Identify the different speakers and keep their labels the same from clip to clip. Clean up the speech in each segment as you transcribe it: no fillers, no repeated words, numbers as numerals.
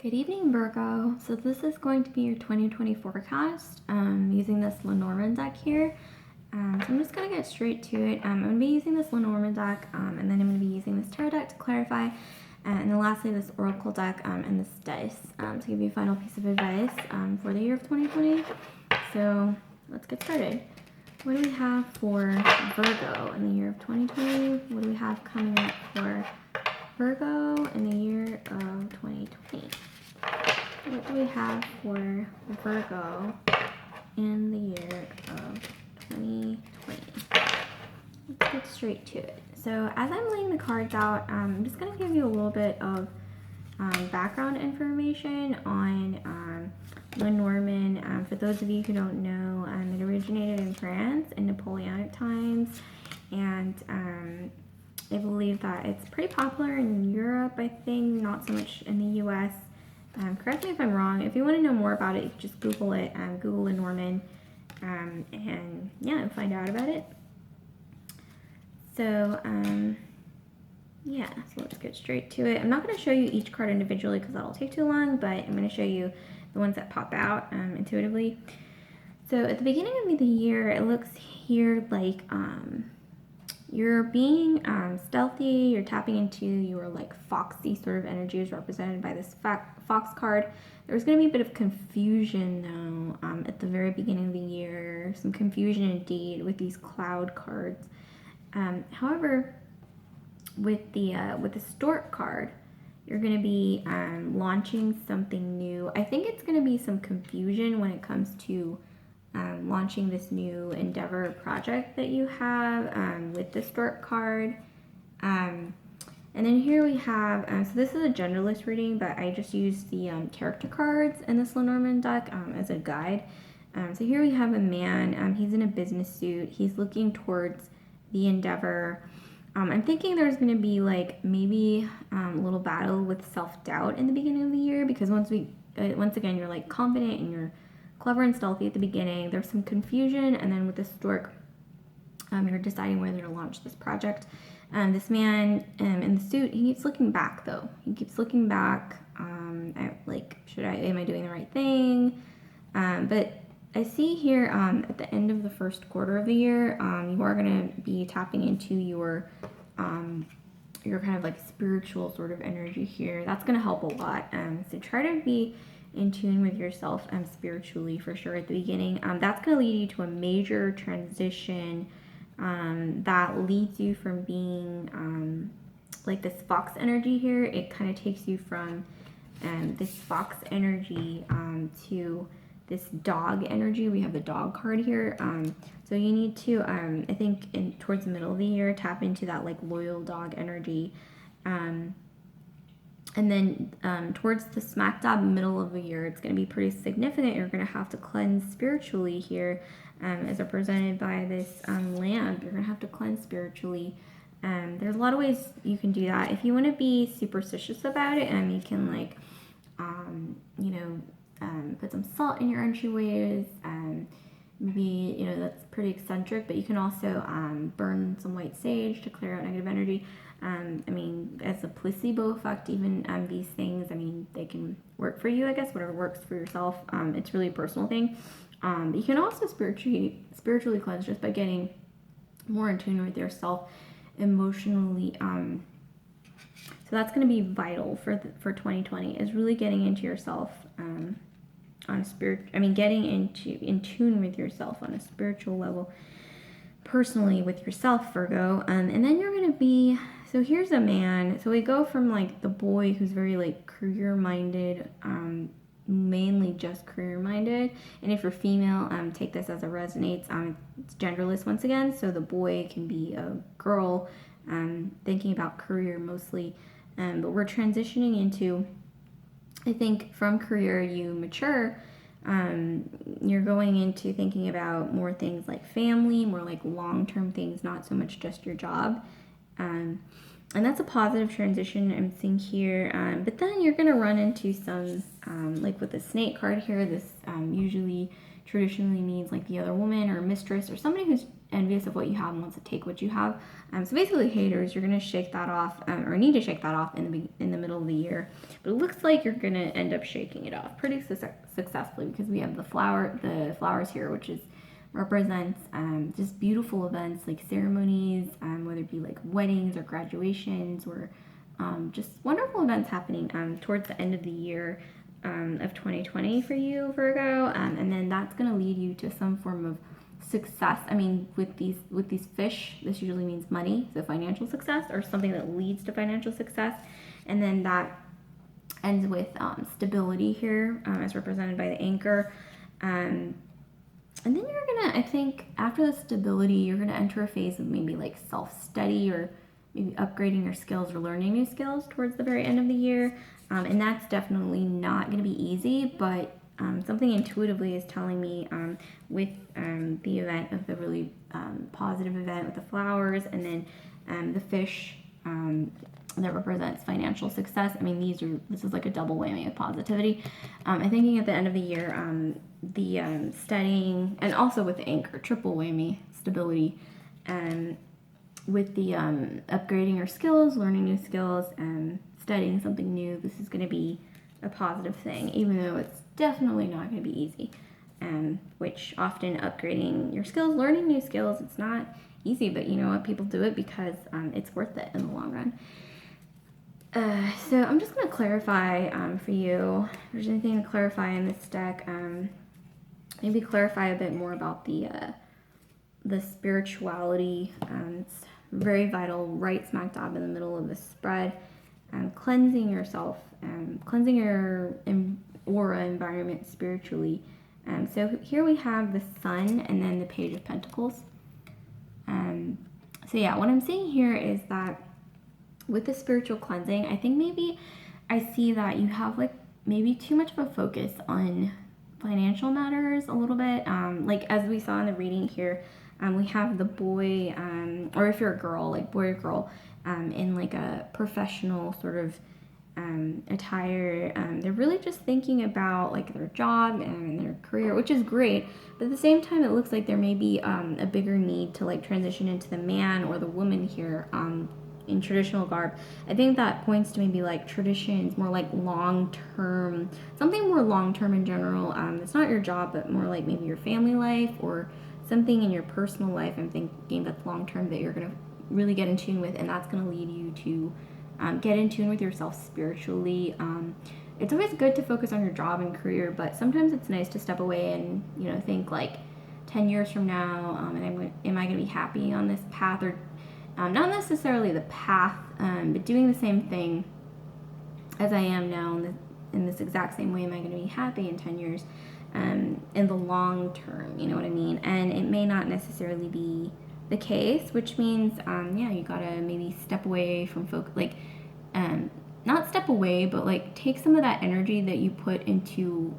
Speaker 1: Good evening, Virgo. So this is going to be your 2020 forecast using this Lenormand deck here. So I'm just going to get straight to it. I'm going to be using this Lenormand deck, and then I'm going to be using this tarot deck to clarify, and then lastly this oracle deck and this dice to give you a final piece of advice for the year of 2020. So let's get started. What do we have for Virgo in the year of 2020? What do we have coming up for Virgo in the year of 2020? What do we have for Virgo in the year of 2020? Let's get straight to it. So as I'm laying the cards out, I'm just going to give you a little bit of background information on Lenormand. For those of you who don't know, it originated in France in Napoleonic times, and I believe that it's pretty popular in Europe, I think, not so much in the US. Correct me if I'm wrong. If you want to know more about it, you can just Google it, Google Lenormand, and yeah, find out about it. So, yeah, so let's get straight to it. I'm not going to show you each card individually because that'll take too long, but I'm going to show you the ones that pop out intuitively. So at the beginning of the year, it looks here like you're being stealthy, you're tapping into your like foxy sort of energy is represented by this fox card. There's going to be a bit of confusion though at the very beginning of the year, some confusion indeed with these cloud cards. However, with the stork card, you're going to be launching something new. I think it's going to be some confusion when it comes to launching this new endeavor project that you have with the stork card. And then here we have, so this is a genderless reading, but I just used the character cards in this Lenormand deck as a guide. So here we have a man, he's in a business suit, he's looking towards the endeavor. I'm thinking there's going to be like maybe a little battle with self-doubt in the beginning of the year, because once again, you're like confident and you're clever and stealthy at the beginning. There's some confusion, and then with the stork, you're deciding whether to launch this project. This man in the suit, he keeps looking back though. He keeps looking back at like, am I doing the right thing? But I see here at the end of the first quarter of the year, you are going to be tapping into your kind of like spiritual sort of energy here. That's going to help a lot. So try to be in tune with yourself spiritually for sure at the beginning. That's going to lead you to a major transition that leads you from being like this fox energy here. It kind of takes you from this fox energy to this dog energy. We have the dog card here. So you need to, I think towards the middle of the year, tap into that like loyal dog energy. And then towards the smack dab middle of the year, it's going to be pretty significant. You're going to have to cleanse spiritually here, as represented by this lamp. You're going to have to cleanse spiritually. There's a lot of ways you can do that. If you want to be superstitious about it, you can like, put some salt in your entryways. Maybe, that's pretty eccentric, but you can also burn some white sage to clear out negative energy. As a placebo effect, even these things, they can work for you, I guess, whatever works for yourself. It's really a personal thing. But you can also spiritually cleanse just by getting more in tune with yourself emotionally. So that's going to be vital for 2020, is really getting into yourself getting in tune with yourself on a spiritual level, personally with yourself, Virgo. And then you're going to be, so here's a man. So we go from like the boy who's very like career minded, mainly just career minded. And if you're female, take this as it resonates. It's genderless once again. So the boy can be a girl, thinking about career mostly. But we're transitioning into, I think from career you mature, you're going into thinking about more things like family, more like long-term things, not so much just your job. And that's a positive transition I'm seeing here. But then you're going to run into some, like with the snake card here, this usually traditionally means like the other woman or mistress or somebody who's envious of what you have and wants to take what you have. So basically, haters, you're gonna shake that off, or need to shake that off in the middle of the year. But it looks like you're gonna end up shaking it off pretty successfully, because we have the flowers here, which represents just beautiful events like ceremonies, whether it be like weddings or graduations, or just wonderful events happening towards the end of the year of 2020 for you, Virgo, and then that's going to lead you to some form of success. I mean, with these fish, this usually means money, so financial success, or something that leads to financial success, and then that ends with stability here, as represented by the anchor. And then you're gonna, I think, after the stability, you're gonna enter a phase of maybe like self-study, or maybe upgrading your skills or learning new skills towards the very end of the year. And that's definitely not going to be easy, but something intuitively is telling me with the event of the really positive event with the flowers, and then the fish that represents financial success. I mean, this is like a double whammy of positivity. I'm thinking at the end of the year, the studying, and also with the anchor, triple whammy, stability, with the upgrading your skills, learning new skills, and studying something new. This is going to be a positive thing, even though it's definitely not going to be easy. Which often upgrading your skills, learning new skills, it's not easy, but you know what? People do it because it's worth it in the long run. So I'm just going to clarify for you, if there's anything to clarify in this deck, maybe clarify a bit more about the spirituality. It's very vital, right smack dab in the middle of the spread. Cleansing yourself, cleansing your aura environment spiritually. So here we have the Sun and then the Page of Pentacles. So yeah, what I'm seeing here is that with the spiritual cleansing, I think maybe I see that you have like maybe too much of a focus on financial matters a little bit. Like as we saw in the reading here, we have the boy, or if you're a girl, like boy or girl, in like a professional sort of attire. They're really just thinking about like their job and their career, which is great, but at the same time it looks like there may be a bigger need to like transition into the man or the woman here in traditional garb. I think that points to maybe like traditions, more like long-term, something more long-term in general. It's not your job, but more like maybe your family life or something in your personal life. I'm thinking that's long-term that you're going to really get in tune with, and that's going to lead you to get in tune with yourself spiritually. It's always good to focus on your job and career, but sometimes it's nice to step away and, you know, think like 10 years from now, am I going to be happy on this path, or not necessarily the path, but doing the same thing as I am now in this exact same way. Am I going to be happy in 10 years in the long term? You know what I mean? And it may not necessarily be the case, which means yeah, you gotta maybe step away from not step away, but like take some of that energy that you put into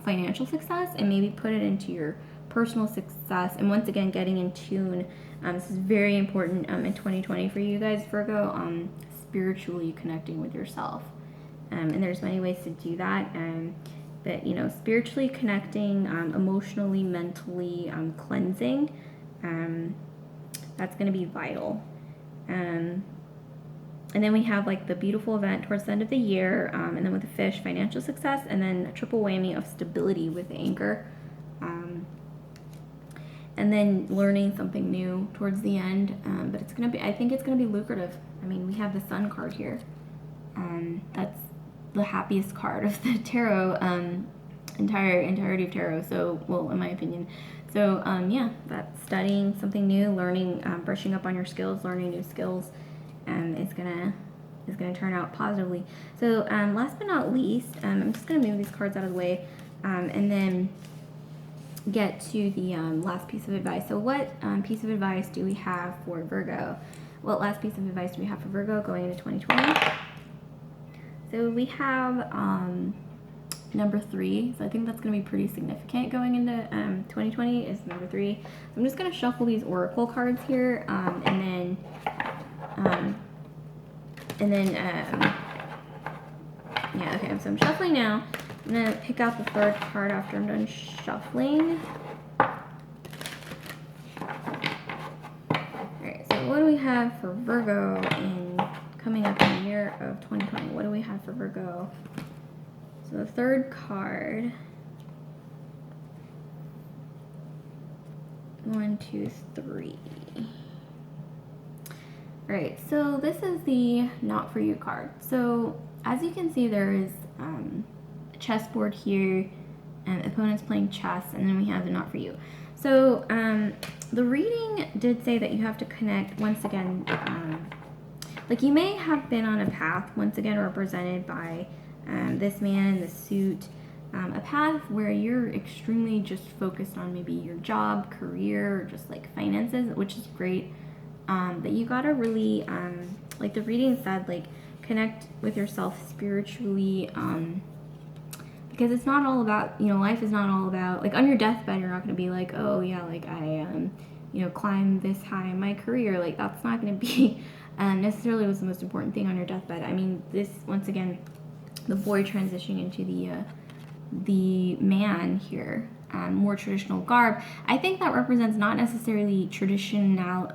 Speaker 1: financial success and maybe put it into your personal success. And once again, getting in tune. This is very important in 2020 for you guys, Virgo, spiritually connecting with yourself. And there's many ways to do that. But, you know, spiritually connecting, emotionally, mentally, cleansing, that's going to be vital. And then we have like the beautiful event towards the end of the year, and then with the fish, financial success, and then a triple whammy of stability with the anchor. And then learning something new towards the end, but it's going to be, I think it's going to be lucrative. I mean, we have the Sun card here. That's the happiest card of the tarot, entirety of tarot. So, well, in my opinion. So, yeah, that's studying something new, learning, brushing up on your skills, learning new skills, is gonna turn out positively. So, last but not least, I'm just gonna move these cards out of the way, and then get to the last piece of advice. So, what piece of advice do we have for Virgo? What last piece of advice do we have for Virgo going into 2020? So we have number 3. So I think that's going to be pretty significant going into 2020 is number 3. So I'm just going to shuffle these oracle cards here, and then yeah, okay. So I'm shuffling now. I'm going to pick out the 3rd card after I'm done shuffling. have for Virgo in coming up in the year of 2020? What do we have for Virgo? So the third card. 1, 2, 3. Alright, so this is the not for you card. So as you can see, there is a chessboard here, and opponents playing chess, and then we have the not for you. So the reading did say that you have to connect once again. Like you may have been on a path, once again represented by this man in the suit, a path where you're extremely just focused on maybe your job, career, or just like finances, which is great. But you gotta really, like the reading said, like connect with yourself spiritually, because it's not all about, you know, life is not all about, like on your deathbed, you're not gonna be like, oh yeah, like I, you know, climb this high in my career. Like that's not gonna be necessarily what's the most important thing on your deathbed. I mean, this, once again, the boy transitioning into the man here, more traditional garb. I think that represents not necessarily traditionalism.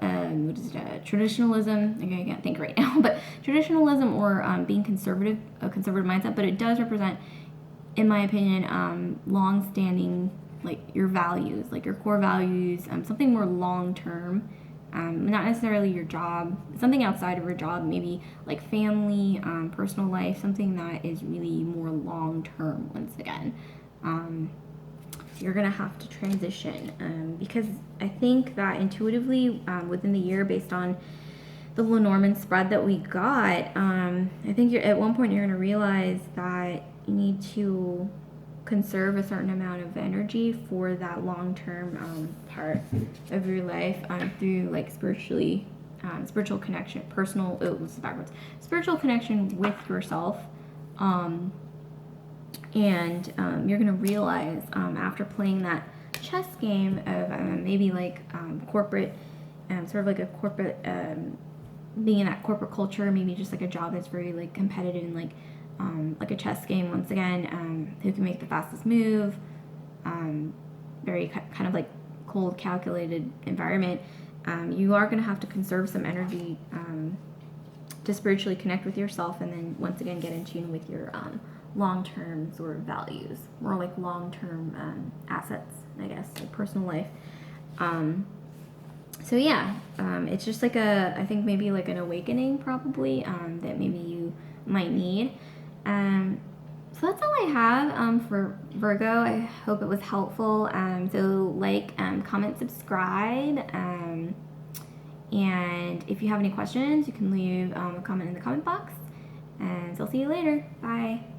Speaker 1: I can't think right now, but traditionalism or being conservative, a conservative mindset. But it does represent, in my opinion, long-standing, like your values, like your core values, something more long-term. Not necessarily your job, something outside of your job, maybe like family, personal life, something that is really more long-term once again. You're gonna have to transition, because I think that intuitively within the year, based on the Lenormand spread that we got, I think at one point you're gonna realize that you need to conserve a certain amount of energy for that long-term part of your life, through like spiritual connection, personal, this is backwards, spiritual connection with yourself. And you're gonna realize after playing that chess game of maybe like corporate, sort of like a corporate, being in that corporate culture, maybe just like a job that's very like competitive and like a chess game once again, who can make the fastest move, very kind of like cold, calculated environment. You are gonna have to conserve some energy to spiritually connect with yourself, and then once again get in tune with your long-term sort of values, more like long-term assets, I guess, like personal life. So yeah, it's just like I think maybe like an awakening probably, that maybe you might need. So that's all I have for Virgo. I hope it was helpful. So like, comment, subscribe, and if you have any questions, you can leave a comment in the comment box, and so I'll see you later. Bye.